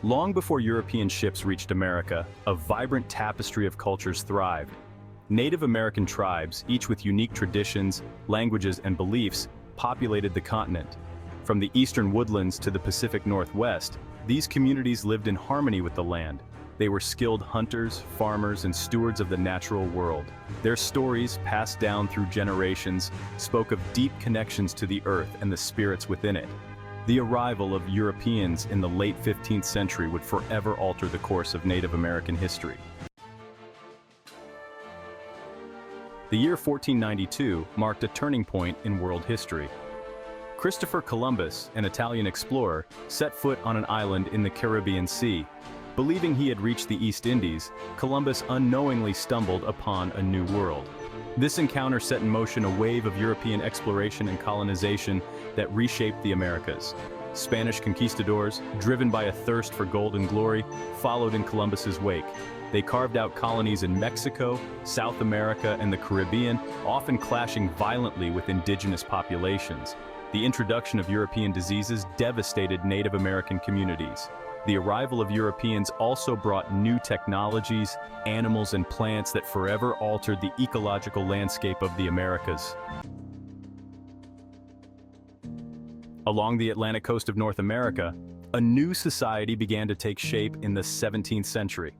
Long before European ships reached America, a vibrant tapestry of cultures thrived. Native American tribes, each with unique traditions, languages, and beliefs, populated the continent. From the eastern woodlands to the Pacific Northwest, these communities lived in harmony with the land. They were skilled hunters, farmers, and stewards of the natural world. Their stories, passed down through generations, spoke of deep connections to the earth and the spirits within it. The arrival of Europeans in the late 15th century would forever alter the course of Native American history. The year 1492 marked a turning point in world history. Christopher Columbus, an Italian explorer, set foot on an island in the Caribbean Sea. Believing he had reached the East Indies, Columbus unknowingly stumbled upon a new world. This encounter set in motion a wave of European exploration and colonization that reshaped the Americas. Spanish conquistadors, driven by a thirst for gold and glory, followed in Columbus's wake. They carved out colonies in Mexico, South America, and the Caribbean, often clashing violently with indigenous populations. The introduction of European diseases devastated Native American communities. The arrival of Europeans also brought new technologies, animals, and plants that forever altered the ecological landscape of the Americas. Along the Atlantic coast of North America, a new society began to take shape in the 17th century.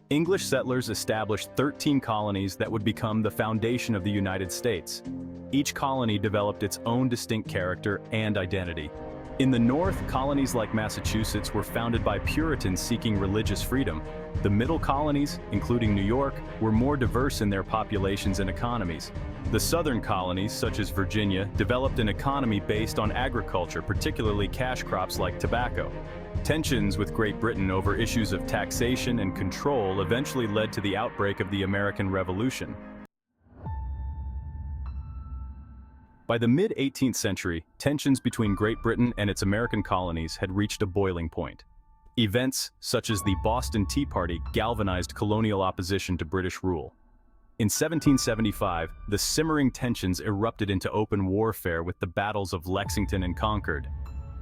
English settlers established 13 colonies that would become the foundation of the United States. Each colony developed its own distinct character and identity. In the North, colonies like Massachusetts were founded by Puritans seeking religious freedom. The middle colonies, including New York, were more diverse in their populations and economies. The southern colonies, such as Virginia, developed an economy based on agriculture, particularly cash crops like tobacco. Tensions with Great Britain over issues of taxation and control eventually led to the outbreak of the American Revolution. By the mid-18th century, tensions between Great Britain and its American colonies had reached a boiling point. Events such as the Boston Tea Party galvanized colonial opposition to British rule. In 1775, the simmering tensions erupted into open warfare with the battles of Lexington and Concord.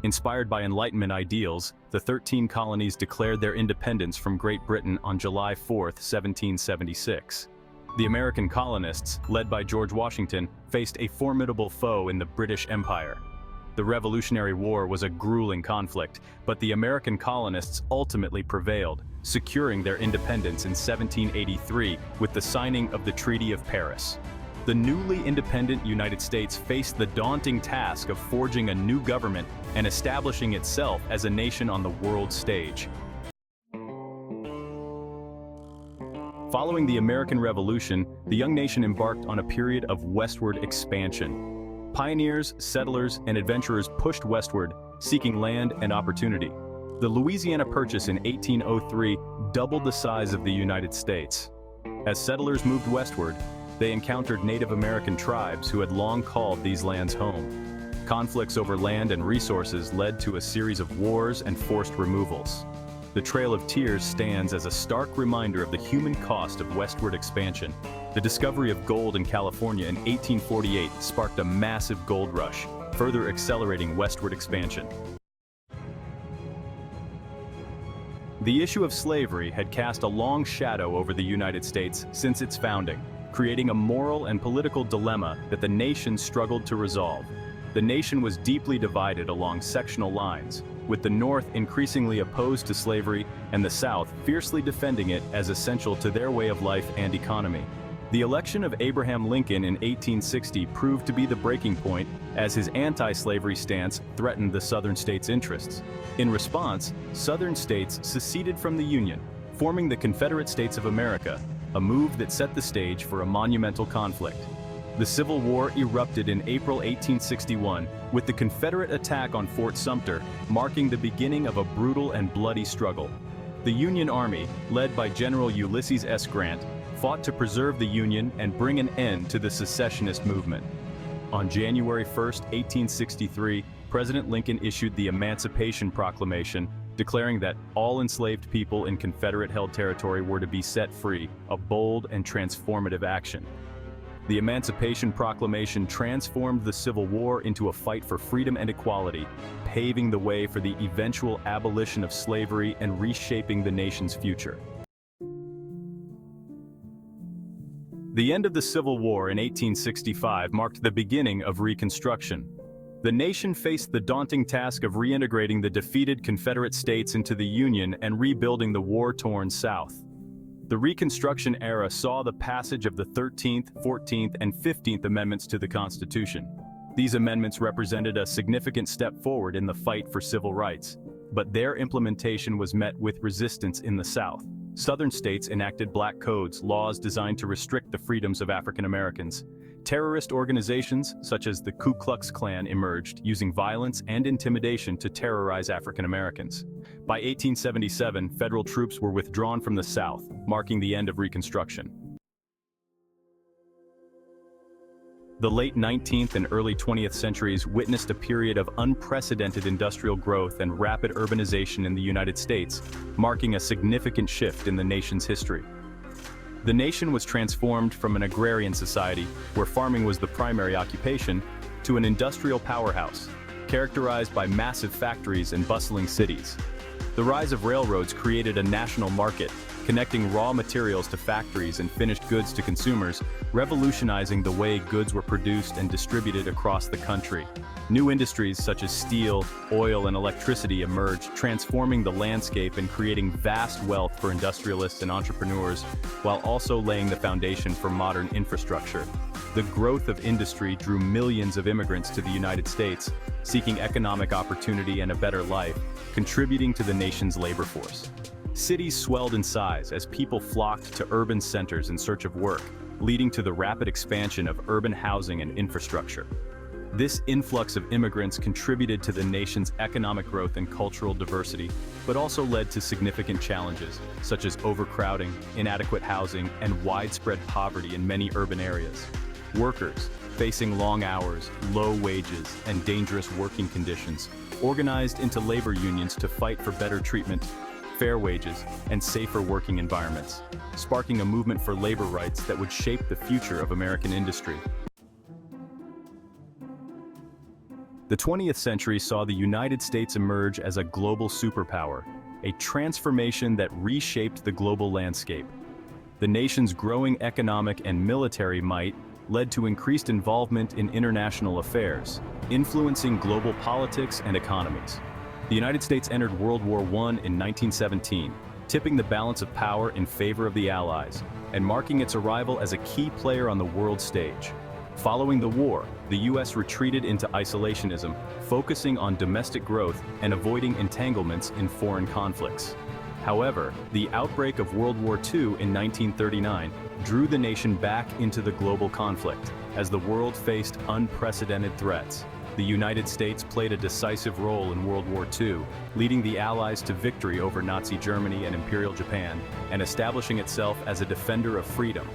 Inspired by Enlightenment ideals, the 13 colonies declared their independence from Great Britain on July 4, 1776. The American colonists, led by George Washington, faced a formidable foe in the British Empire. The Revolutionary War was a grueling conflict, but the American colonists ultimately prevailed, securing their independence in 1783 with the signing of the Treaty of Paris. The newly independent United States faced the daunting task of forging a new government and establishing itself as a nation on the world stage. Following the American Revolution, the young nation embarked on a period of westward expansion. Pioneers, settlers, and adventurers pushed westward, seeking land and opportunity. The Louisiana Purchase in 1803 doubled the size of the United States. As settlers moved westward, they encountered Native American tribes who had long called these lands home. Conflicts over land and resources led to a series of wars and forced removals. The Trail of Tears stands as a stark reminder of the human cost of westward expansion. The discovery of gold in California in 1848 sparked a massive gold rush, further accelerating westward expansion. The issue of slavery had cast a long shadow over the United States since its founding, creating a moral and political dilemma that the nation struggled to resolve. The nation was deeply divided along sectional lines, with the North increasingly opposed to slavery and the South fiercely defending it as essential to their way of life and economy. The election of Abraham Lincoln in 1860 proved to be the breaking point, as his anti-slavery stance threatened the Southern states' interests. In response, Southern states seceded from the Union, forming the Confederate States of America, a move that set the stage for a monumental conflict. The Civil War erupted in April 1861, with the Confederate attack on Fort Sumter marking the beginning of a brutal and bloody struggle. The Union Army, led by General Ulysses S. Grant, fought to preserve the Union and bring an end to the secessionist movement. On January 1, 1863, President Lincoln issued the Emancipation Proclamation, declaring that all enslaved people in Confederate-held territory were to be set free, a bold and transformative action. The Emancipation Proclamation transformed the Civil War into a fight for freedom and equality, paving the way for the eventual abolition of slavery and reshaping the nation's future. The end of the Civil War in 1865 marked the beginning of Reconstruction. The nation faced the daunting task of reintegrating the defeated Confederate States into the Union and rebuilding the war-torn South. The Reconstruction era saw the passage of the 13th, 14th, and 15th Amendments to the Constitution. These amendments represented a significant step forward in the fight for civil rights, but their implementation was met with resistance in the South. Southern states enacted black codes, laws designed to restrict the freedoms of African Americans. Terrorist organizations, such as the Ku Klux Klan, emerged, using violence and intimidation to terrorize African Americans. By 1877, federal troops were withdrawn from the South, marking the end of Reconstruction. The late 19th and early 20th centuries witnessed a period of unprecedented industrial growth and rapid urbanization in the United States, marking a significant shift in the nation's history. The nation was transformed from an agrarian society, where farming was the primary occupation, to an industrial powerhouse, characterized by massive factories and bustling cities. The rise of railroads created a national market, connecting raw materials to factories and finished goods to consumers, revolutionizing the way goods were produced and distributed across the country. New industries such as steel, oil, and electricity emerged, transforming the landscape and creating vast wealth for industrialists and entrepreneurs, while also laying the foundation for modern infrastructure. The growth of industry drew millions of immigrants to the United States, seeking economic opportunity and a better life, contributing to the nation's labor force. Cities swelled in size as people flocked to urban centers in search of work, leading to the rapid expansion of urban housing and infrastructure. This influx of immigrants contributed to the nation's economic growth and cultural diversity, but also led to significant challenges, such as overcrowding, inadequate housing, and widespread poverty in many urban areas. Workers, facing long hours, low wages, and dangerous working conditions, organized into labor unions to fight for better treatment, fair wages, and safer working environments, sparking a movement for labor rights that would shape the future of American industry. The 20th century saw the United States emerge as a global superpower, a transformation that reshaped the global landscape. The nation's growing economic and military might led to increased involvement in international affairs, influencing global politics and economies. The United States entered World War I in 1917, tipping the balance of power in favor of the Allies, and marking its arrival as a key player on the world stage. Following the war, the U.S. retreated into isolationism, focusing on domestic growth and avoiding entanglements in foreign conflicts. However, the outbreak of World War II in 1939 drew the nation back into the global conflict, as the world faced unprecedented threats. The United States played a decisive role in World War II, leading the Allies to victory over Nazi Germany and Imperial Japan, and establishing itself as a defender of freedom.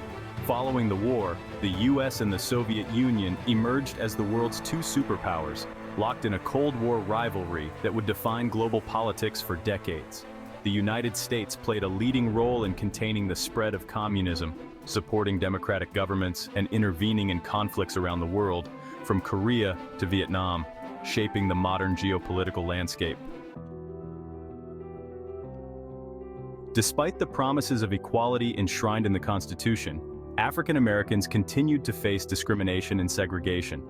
Following the war, the U.S. and the Soviet Union emerged as the world's two superpowers, locked in a Cold War rivalry that would define global politics for decades. The United States played a leading role in containing the spread of communism, supporting democratic governments and intervening in conflicts around the world, from Korea to Vietnam, shaping the modern geopolitical landscape. Despite the promises of equality enshrined in the Constitution, African Americans continued to face discrimination and segregation.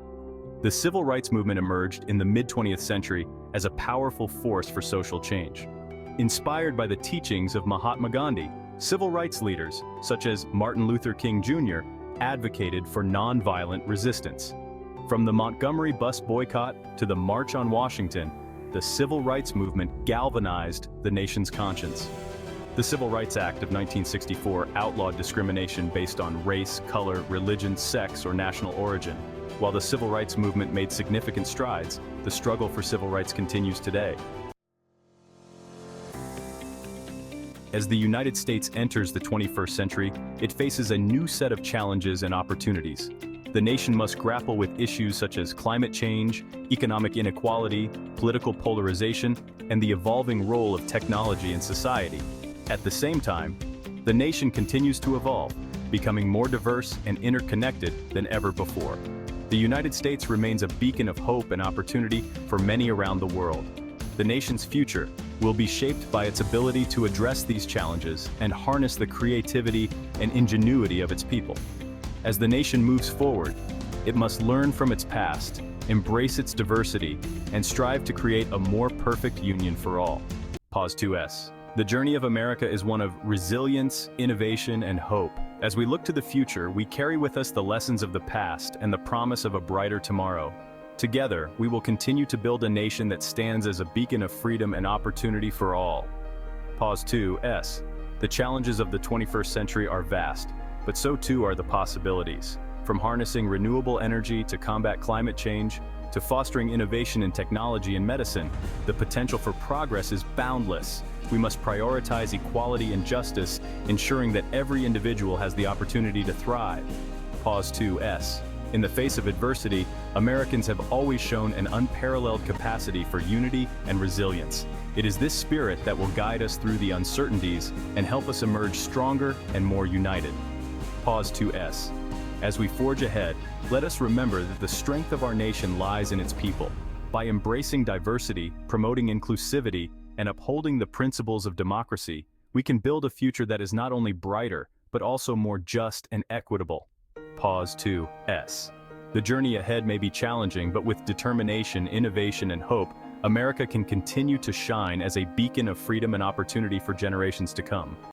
The civil rights movement emerged in the mid-20th century as a powerful force for social change. Inspired by the teachings of Mahatma Gandhi, civil rights leaders, such as Martin Luther King Jr., advocated for nonviolent resistance. From the Montgomery bus boycott to the March on Washington, the civil rights movement galvanized the nation's conscience. The Civil Rights Act of 1964 outlawed discrimination based on race, color, religion, sex, or national origin. While the civil rights movement made significant strides, the struggle for civil rights continues today. As the United States enters the 21st century, it faces a new set of challenges and opportunities. The nation must grapple with issues such as climate change, economic inequality, political polarization, and the evolving role of technology in society. At the same time, the nation continues to evolve, becoming more diverse and interconnected than ever before. The United States remains a beacon of hope and opportunity for many around the world. The nation's future will be shaped by its ability to address these challenges and harness the creativity and ingenuity of its people. As the nation moves forward, it must learn from its past, embrace its diversity, and strive to create a more perfect union for all. Pause 2S. The journey of America is one of resilience, innovation, and hope. As we look to the future, we carry with us the lessons of the past and the promise of a brighter tomorrow. Together, we will continue to build a nation that stands as a beacon of freedom and opportunity for all. Pause 2S. The challenges of the 21st century are vast, but so too are the possibilities. From harnessing renewable energy to combat climate change, to fostering innovation in technology and medicine, the potential for progress is boundless. We must prioritize equality and justice, ensuring that every individual has the opportunity to thrive. Pause 2S. In the face of adversity, Americans have always shown an unparalleled capacity for unity and resilience. It is this spirit that will guide us through the uncertainties and help us emerge stronger and more united. Pause 2S. As we forge ahead, let us remember that the strength of our nation lies in its people. By embracing diversity, promoting inclusivity, and upholding the principles of democracy, we can build a future that is not only brighter, but also more just and equitable. Pause 2S. The journey ahead may be challenging, but with determination, innovation, and hope, America can continue to shine as a beacon of freedom and opportunity for generations to come.